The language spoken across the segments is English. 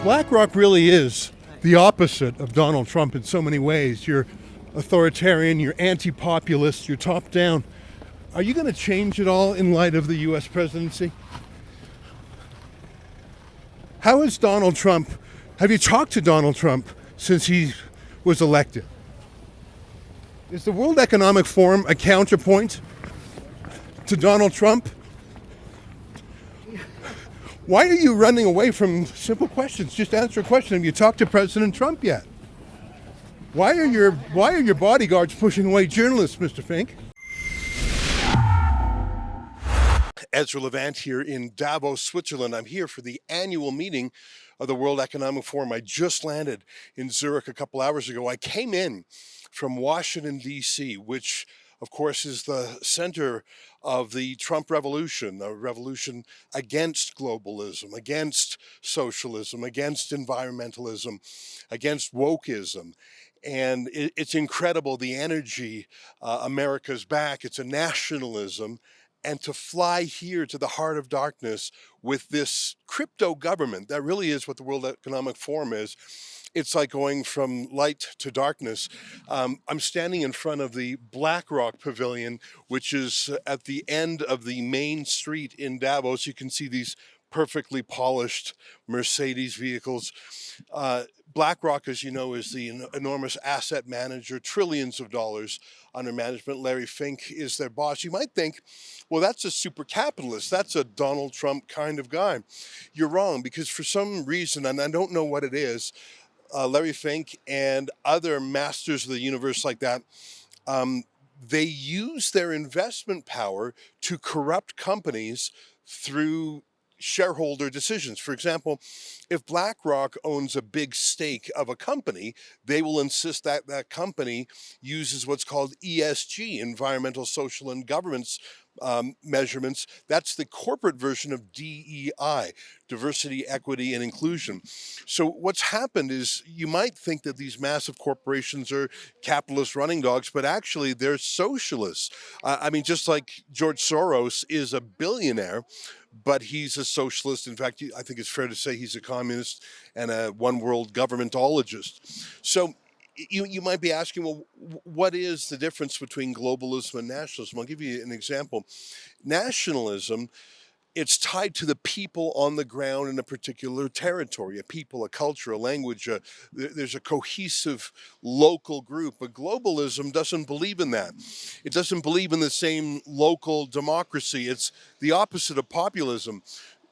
BlackRock really is the opposite of Donald Trump in so many ways. You're authoritarian, you're anti-populist, you're top-down. Are you going to change it all in light of the U.S. presidency? How is Donald Trump, have you talked to Donald Trump since he was elected? Is the World Economic Forum a counterpoint to Donald Trump? Why are you running away from simple questions? Just answer a question. Have you talked to President Trump yet? Why are your bodyguards pushing away journalists, Mr. Fink? Ezra Levant here in Davos, Switzerland. I'm here for the annual meeting of the World Economic Forum. I just landed in Zurich a couple hours ago. I came in from Washington, D.C., which, of course, is the center of the Trump revolution, a revolution against globalism, against socialism, against environmentalism, against wokeism. And it's incredible, the energy. America's back. It's a nationalism. And to fly here to the heart of darkness with this crypto government, that really is what the World Economic Forum is. It's like going from light to darkness. I'm standing in front of the BlackRock Pavilion, which is at the end of the main street in Davos. You can see these perfectly polished Mercedes vehicles. BlackRock, as you know, is the enormous asset manager, trillions of dollars under management. Larry Fink is their boss. You might think, well, that's a super capitalist. That's a Donald Trump kind of guy. You're wrong, because for some reason, and I don't know what it is, Larry Fink and other masters of the universe like that, they use their investment power to corrupt companies through shareholder decisions. For example, if BlackRock owns a big stake of a company, they will insist that that company uses what's called ESG, environmental, social, and governance measurements. That's the corporate version of DEI, diversity, equity, and inclusion. So what's happened is, you might think that these massive corporations are capitalist running dogs, but actually they're socialists. I mean, just like George Soros is a billionaire, but he's a socialist. In fact, I think it's fair to say he's a communist and a one world governmentologist. So you might be asking, well, what is the difference between globalism and nationalism? I'll give you an example. Nationalism, it's tied to the people on the ground in a particular territory, a people, a culture, a language. There's a cohesive local group. But globalism doesn't believe in that. It doesn't believe in the same local democracy. It's the opposite of populism.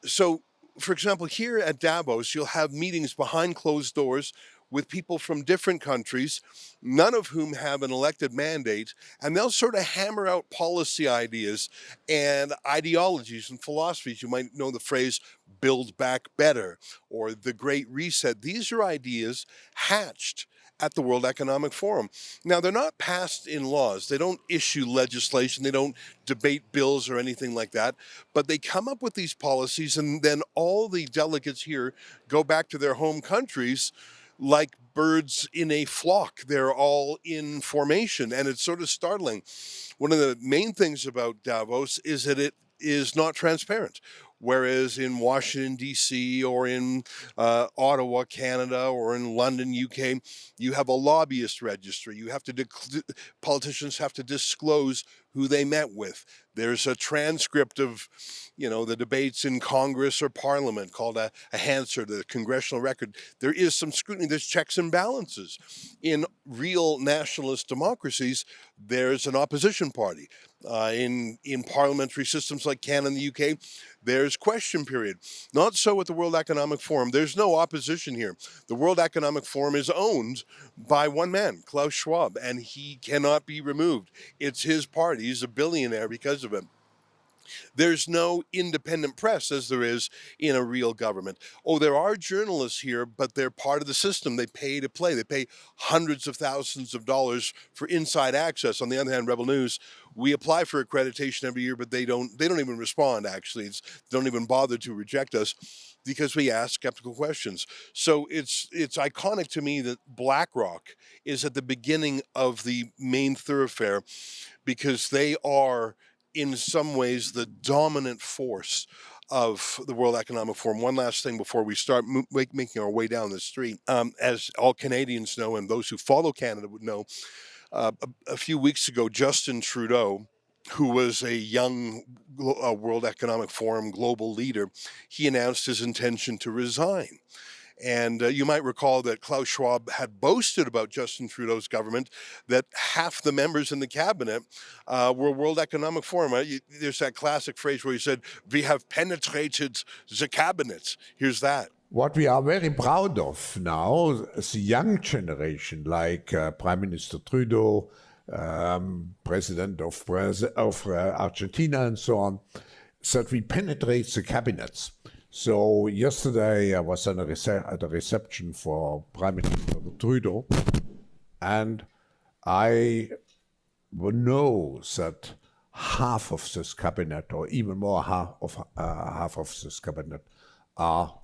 So, for example, here at Davos, you'll have meetings behind closed doors with people from different countries, none of whom have an elected mandate, and they'll sort of hammer out policy ideas and ideologies and philosophies. You might know the phrase "build back better" or the Great Reset. These are ideas hatched at the World Economic Forum. Now, they're not passed in laws. They don't issue legislation. They don't debate bills or anything like that. But they come up with these policies, and then all the delegates here go back to their home countries like birds in a flock. They're all in formation, and it's sort of startling. One of the main things about Davos is that it is not transparent. Whereas in Washington, D.C., or in Ottawa, Canada, or in London, UK, you have a lobbyist registry. You have to politicians have to disclose who they met with. There's a transcript of, the debates in Congress or Parliament called a Hansard, the congressional record. There is some scrutiny. There's checks and balances. In real nationalist democracies, there's an opposition party. In parliamentary systems like Canada and the UK, there's question period. Not so at the World Economic Forum. There's no opposition here. The World Economic Forum is owned by one man, Klaus Schwab, and he cannot be removed. It's his party. He's a billionaire because of it. There's no independent press as there is in a real government. Oh, there are journalists here, but they're part of the system. They pay to play. They pay hundreds of thousands of dollars for inside access. On the other hand, Rebel News, we apply for accreditation every year, but they don't even respond, actually. They don't even bother to reject us because we ask skeptical questions. So it's iconic to me that BlackRock is at the beginning of the main thoroughfare, because they are in some ways the dominant force of the World Economic Forum. One last thing before we start making our way down the street. As all Canadians know, and those who follow Canada would know, a few weeks ago, Justin Trudeau, who was a young World Economic Forum global leader, he announced his intention to resign. And you might recall that Klaus Schwab had boasted about Justin Trudeau's government that half the members in the cabinet were World Economic Forum. There's that classic phrase where he said, "We have penetrated the cabinet." Here's that. What we are very proud of now, the young generation, like Prime Minister Trudeau, President of Argentina, and so on, that we penetrate the cabinets. So yesterday I was at a reception for Prime Minister Trudeau, and I know that half of this cabinet, or even more half of this cabinet, are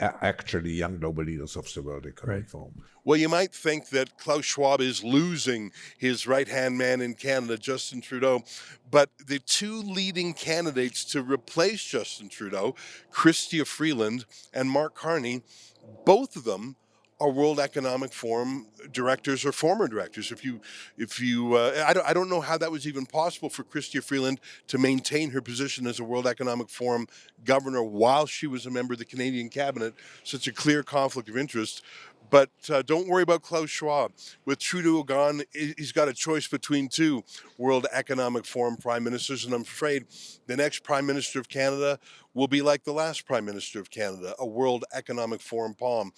actually young global leaders of the World Economic Forum. Well, you might think that Klaus Schwab is losing his right-hand man in Canada, Justin Trudeau, but the two leading candidates to replace Justin Trudeau, Chrystia Freeland and Mark Carney, both of them are World Economic Forum directors or former directors. I don't know how that was even possible for Chrystia Freeland to maintain her position as a World Economic Forum governor while she was a member of the Canadian cabinet. Such a clear conflict of interest. But don't worry about Klaus Schwab. With Trudeau gone, he's got a choice between two World Economic Forum prime ministers, and I'm afraid the next Prime Minister of Canada will be like the last Prime Minister of Canada, a World Economic Forum pawn.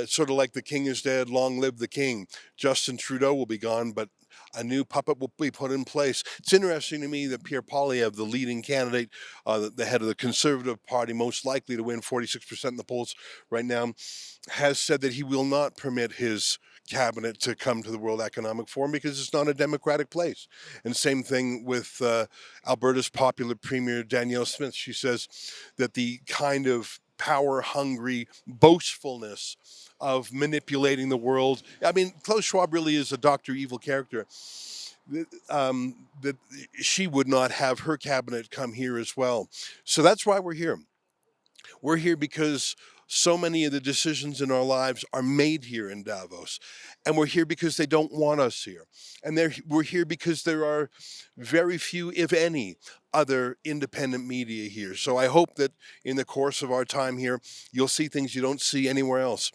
Sort of like the king is dead, long live the king. Justin Trudeau will be gone, but a new puppet will be put in place. It's interesting to me that Pierre Poilievre, the leading candidate, the head of the Conservative Party, most likely to win 46% in the polls right now, has said that he will not permit his cabinet to come to the World Economic Forum because it's not a democratic place. And same thing with Alberta's popular Premier Danielle Smith. She says that the kind of power-hungry boastfulness of manipulating the world. I mean, Klaus Schwab really is a Dr. Evil character. That she would not have her cabinet come here as well. So that's why we're here. We're here because so many of the decisions in our lives are made here in Davos. And we're here because they don't want us here. And we're here because there are very few, if any, other independent media here. So I hope that in the course of our time here, you'll see things you don't see anywhere else.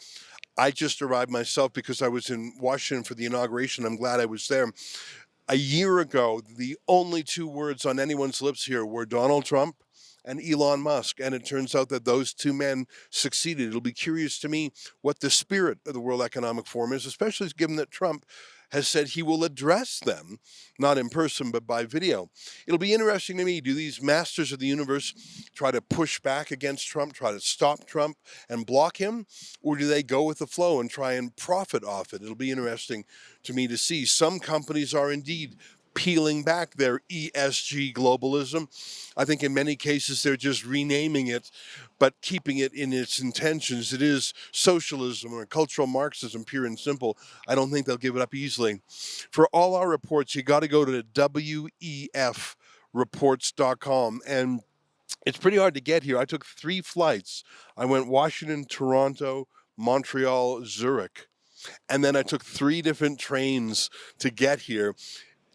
I just arrived myself because I was in Washington for the inauguration. I'm glad I was there. A year ago, the only two words on anyone's lips here were Donald Trump and Elon Musk, and it turns out that those two men succeeded. It'll be curious to me what the spirit of the World Economic Forum is, especially given that Trump has said he will address them, not in person, but by video. It'll be interesting to me, do these masters of the universe try to push back against Trump, try to stop Trump and block him, or do they go with the flow and try and profit off it? It'll be interesting to me to see. Some companies are indeed peeling back their ESG globalism. I think in many cases they're just renaming it, but keeping it in its intentions. It is socialism or cultural Marxism, pure and simple. I don't think they'll give it up easily. For all our reports, you got to go to wefreports.com. And it's pretty hard to get here. I took 3 flights. I went Washington, Toronto, Montreal, Zurich. And then I took 3 different trains to get here.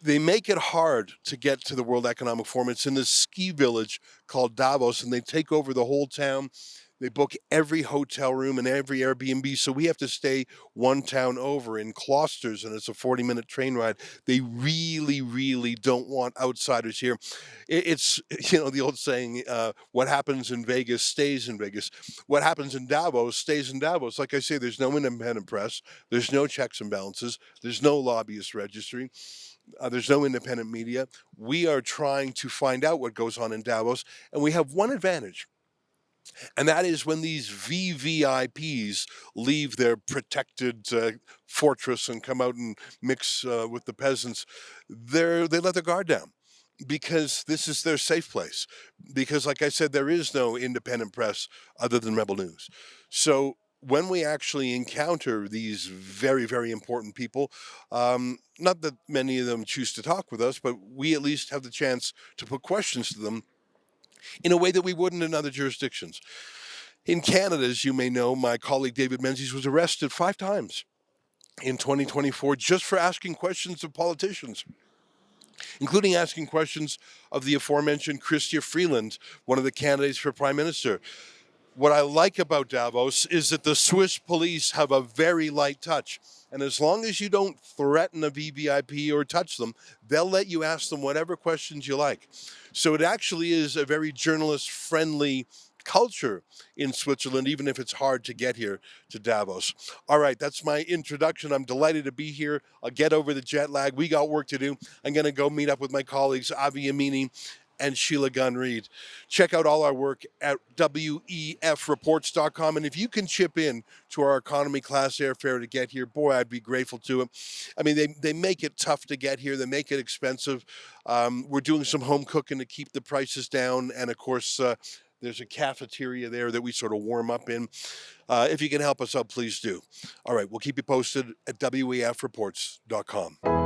They make it hard to get to the World Economic Forum. It's in this ski village called Davos, and they take over the whole town. They book every hotel room and every Airbnb, so we have to stay one town over in Closters, and it's a 40-minute train ride. They really, really don't want outsiders here. It's, the old saying, what happens in Vegas stays in Vegas. What happens in Davos stays in Davos. Like I say, there's no independent press. There's no checks and balances. There's no lobbyist registry. There's no independent media. We are trying to find out what goes on in Davos, and we have one advantage. And that is when these VVIPs leave their protected fortress and come out and mix with the peasants, they let their guard down because this is their safe place. Because, like I said, there is no independent press other than Rebel News. So when we actually encounter these very, very important people, not that many of them choose to talk with us, but we at least have the chance to put questions to them. in a way that we wouldn't in other jurisdictions. In Canada, as you may know, my colleague David Menzies was arrested 5 times in 2024 just for asking questions of politicians, including asking questions of the aforementioned Chrystia Freeland, one of the candidates for Prime Minister. What I like about Davos is that the Swiss police have a very light touch. And as long as you don't threaten a VVIP or touch them, they'll let you ask them whatever questions you like. So it actually is a very journalist-friendly culture in Switzerland, even if it's hard to get here to Davos. All right, that's my introduction. I'm delighted to be here. I'll get over the jet lag. We got work to do. I'm going to go meet up with my colleagues, Avi Yamini and Sheila Gunn-Reid. Check out all our work at wefreports.com. And if you can chip in to our economy class airfare to get here, boy, I'd be grateful to it. I mean, they make it tough to get here. They make it expensive. We're doing some home cooking to keep the prices down. And of course, there's a cafeteria there that we sort of warm up in. If you can help us out, please do. All right, we'll keep you posted at wefreports.com.